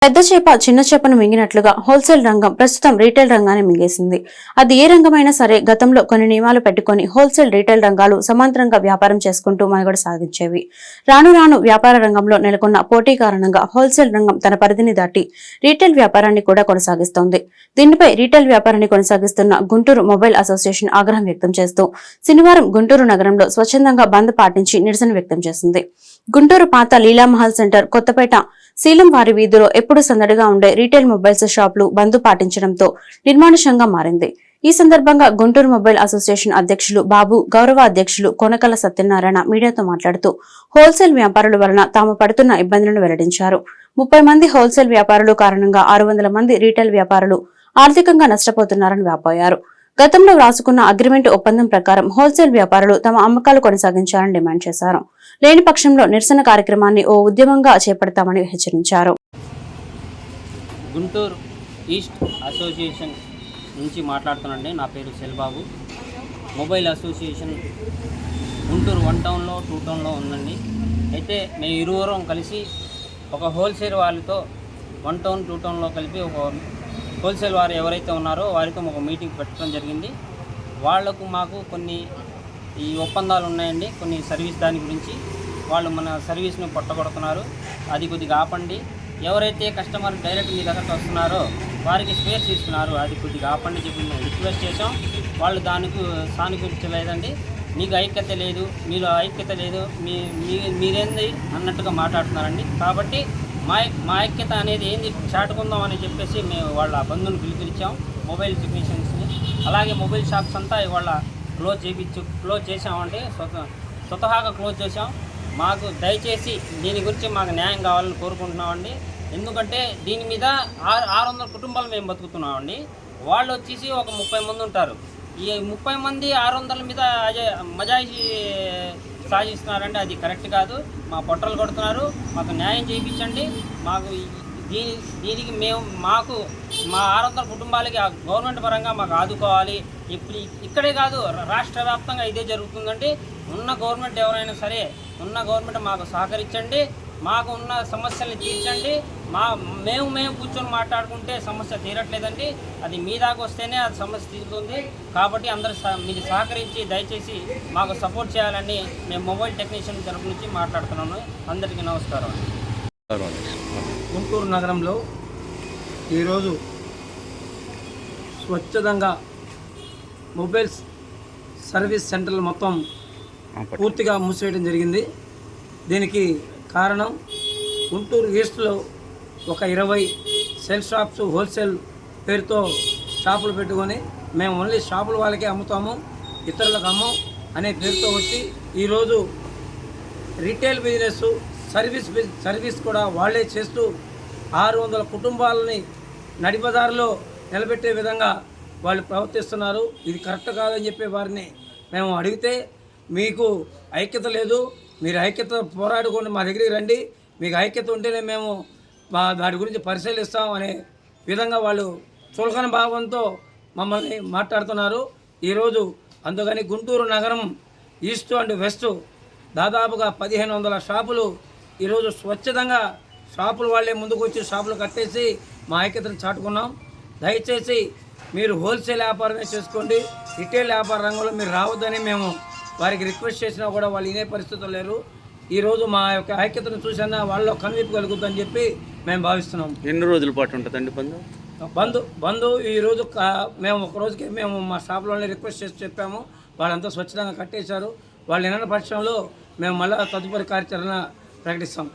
పెద్ద చేప చిన్న చేపను మింగినట్లుగా హోల్సేల్ రంగం ప్రస్తుతం రీటైల్ రంగాన్ని మింగేసింది. అది ఏ రంగమైనా సరే గతంలో కొన్ని నియమాలు పెట్టుకుని హోల్సేల్ రీటైల్ రంగాలు సమాంతరంగా వ్యాపారం చేసుకుంటూ మనుగడ సాగించేవి. రాను రాను వ్యాపార రంగంలో నెలకొన్న పోటీ కారణంగా హోల్సేల్ రంగం తన పరిధిని దాటి రీటైల్ వ్యాపారాన్ని కూడా కొనసాగిస్తోంది. దీనిపై రీటైల్ వ్యాపారాన్ని కొనసాగిస్తున్న గుంటూరు మొబైల్ అసోసియేషన్ ఆగ్రహం వ్యక్తం చేస్తూ శనివారం గుంటూరు నగరంలో స్వచ్ఛందంగా బంద్ పాటించి నిరసన వ్యక్తం చేసింది. గుంటూరు పాత లీలామహల్ సెంటర్, కొత్తపేట శీలంవారి వీధిలో ఎప్పుడు సందడిగా ఉండే రీటైల్ మొబైల్స్ షాపులు బంద్ పాటించడంతో నిర్మానుష్యంగా మారింది. ఈ సందర్భంగా గుంటూరు మొబైల్ అసోసియేషన్ అధ్యక్షులు బాబు, గౌరవ అధ్యక్షులు కొనకల సత్యనారాయణ మీడియాతో మాట్లాడుతూ హోల్సేల్ వ్యాపారుల వలన తాము పడుతున్న ఇబ్బందులను వెల్లడించారు. 30 మంది హోల్సేల్ వ్యాపారులు కారణంగా 600 మంది రీటైల్ వ్యాపారులు ఆర్థికంగా నష్టపోతున్నారని వాపోయారు. గతంలో రాసుకున్న అగ్రిమెంట్ ఒప్పందం ప్రకారం హోల్సేల్ వ్యాపారులు తమ అమ్మకాలు కొనసాగించాలని డిమాండ్ చేశారు. లేని పక్షంలో నిరసన కార్యక్రమాన్ని ఓ ఉద్యమంగా చేపడతామని హెచ్చరించారు. గుంటూరు ఈస్ట్ అసోసియేషన్ నుంచి మాట్లాడుతున్నాండి. నా పేరు సెల్బాబు. మొబైల్ అసోసియేషన్ గుంటూరు 1 టౌన్లో 2 టౌన్లో ఉందండి. అయితే మేము ఇరువురం కలిసి ఒక హోల్సేల్ వాళ్ళతో 1 టౌన్ 2 టౌన్లో కలిపి ఒక హోల్సేల్ వారు ఎవరైతే ఉన్నారో వారితో ఒక మీటింగ్ పెట్టడం జరిగింది. వాళ్లకు మాకు కొన్ని ఈ ఒప్పందాలు ఉన్నాయండి. కొన్ని సర్వీస్ దాని గురించి వాళ్ళు మన సర్వీస్ను పట్టగొడుతున్నారు. అది కొద్దిగా ఆపండి. ఎవరైతే కస్టమర్ డైరెక్ట్ మీ దగ్గరకు వస్తున్నారో వారికి స్పేర్స్ ఇస్తున్నారు, అది కొద్దిగా ఆపండి చెప్పి మేము రిక్వెస్ట్ చేసాం. వాళ్ళు దానికి సానుకూలించలేదండి. మీకు ఐక్యత లేదు, మీరు ఐక్యత లేదు, మీరేంది అన్నట్టుగా మాట్లాడుతున్నారండి. కాబట్టి మా ఐక్యత అనేది ఏంది చాటుకుందాం అని చెప్పేసి మేము వాళ్ళ బంధువుని పిలిపించాం, మొబైల్ టెక్నీషియన్స్ని. అలాగే మొబైల్ షాప్స్ అంతా ఇవాళ క్లోజ్ చేసామండి. స్వతహాగా క్లోజ్ చేసాం. మాకు దయచేసి దీని గురించి మాకు న్యాయం కావాలని కోరుకుంటున్నామండి. ఎందుకంటే దీని మీద 600 కుటుంబాలు మేము బతుకుతున్నామండి. వాళ్ళు వచ్చేసి ఒక 30 మంది ఉంటారు. ఈ 30 మంది 600 మీద మజాయిషీ సాగిస్తున్నారండి. అది కరెక్ట్ కాదు. మా పొట్టలు కొడుతున్నారు. మాకు న్యాయం చేయించండి. మాకు దీనికి మాకు మా 600 కుటుంబాలకి గవర్నమెంట్ పరంగా మాకు ఆదుకోవాలి. ఇప్పుడు ఇక్కడే కాదు, రాష్ట్ర వ్యాప్తంగా ఇదే జరుగుతుందండి. ఉన్న గవర్నమెంట్ ఎవరైనా సరే, ఉన్న గవర్నమెంట్ మాకు సహకరించండి, మాకు ఉన్న సమస్యల్ని తీర్చండి. మేము కూర్చొని మాట్లాడుకుంటే సమస్య తీరట్లేదండి. అది మీ దాకా వస్తేనే అది సమస్య తీరుతుంది. కాబట్టి అందరూ మీరు సహకరించి దయచేసి మాకు సపోర్ట్ చేయాలని మేము మొబైల్ టెక్నీషియన్ తరపు నుంచి మాట్లాడుతున్నాను. అందరికీ నమస్కారం. గుంటూరు నగరంలో ఈరోజు స్వచ్ఛందంగా మొబైల్ సర్వీస్ సెంటర్లు మొత్తం పూర్తిగా మూసివేయడం జరిగింది. దీనికి కారణం గుంటూరు ఈస్ట్లో ఒక 20 సెల్ షాప్స్ హోల్సేల్ పేరుతో షాపులు పెట్టుకొని మేము ఓన్లీ షాపుల వాళ్ళకే అమ్ముతాము, ఇతరులకు అమ్మం అనే పేరుతో వచ్చి ఈరోజు రీటైల్ బిజినెస్ సర్వీస్ కూడా వాళ్ళే చేస్తూ 600 కుటుంబాలని నడిబజారులో నిలబెట్టే విధంగా వాళ్ళు ప్రవర్తిస్తున్నారు. ఇది కరెక్ట్ కాదని చెప్పే వారిని మేము అడిగితే, మీకు ఐక్యత లేదు, మీరు ఐక్యత పోరాడుకొని మా దగ్గరికి రండి, మీకు ఐక్యత ఉంటేనే మేము దాని గురించి పరిశీలిస్తాం అనే విధంగా వాళ్ళు చులకన భావంతో మమ్మల్ని మాట్లాడుతున్నారు ఈరోజు. అందుకని గుంటూరు నగరం ఈస్ట్ అండ్ వెస్ట్ దాదాపుగా 1500 షాపులు ఈరోజు స్వచ్ఛందంగా షాపులు వాళ్ళే ముందుకు వచ్చి షాపులు కట్టేసి మా ఐక్యతను చాటుకున్నాం. దయచేసి మీరు హోల్సేల్ వ్యాపారమే చేసుకోండి, రిటైల్ వ్యాపార రంగంలో మీరు రావద్దని మేము వారికి రిక్వెస్ట్ చేసినా కూడా వాళ్ళు వినే పరిస్థితులు లేరు. ఈరోజు మా యొక్క ఐక్యతను చూసినా వాళ్ళలో కనువిప్పు కలుగుతుందని చెప్పి మేము భావిస్తున్నాం. ఎన్ని రోజుల పాటు ఉంటుందండి బంధు ఈరోజు మేము ఒక రోజుకి మేము మా షాప్లోనే రిక్వెస్ట్ చేసి చెప్పాము. వాళ్ళంతా స్వచ్ఛందంగా కట్టేశారు. వాళ్ళు వినని పక్షంలో మేము మళ్ళీ తదుపరి కార్యాచరణ ప్రకటిస్తాం.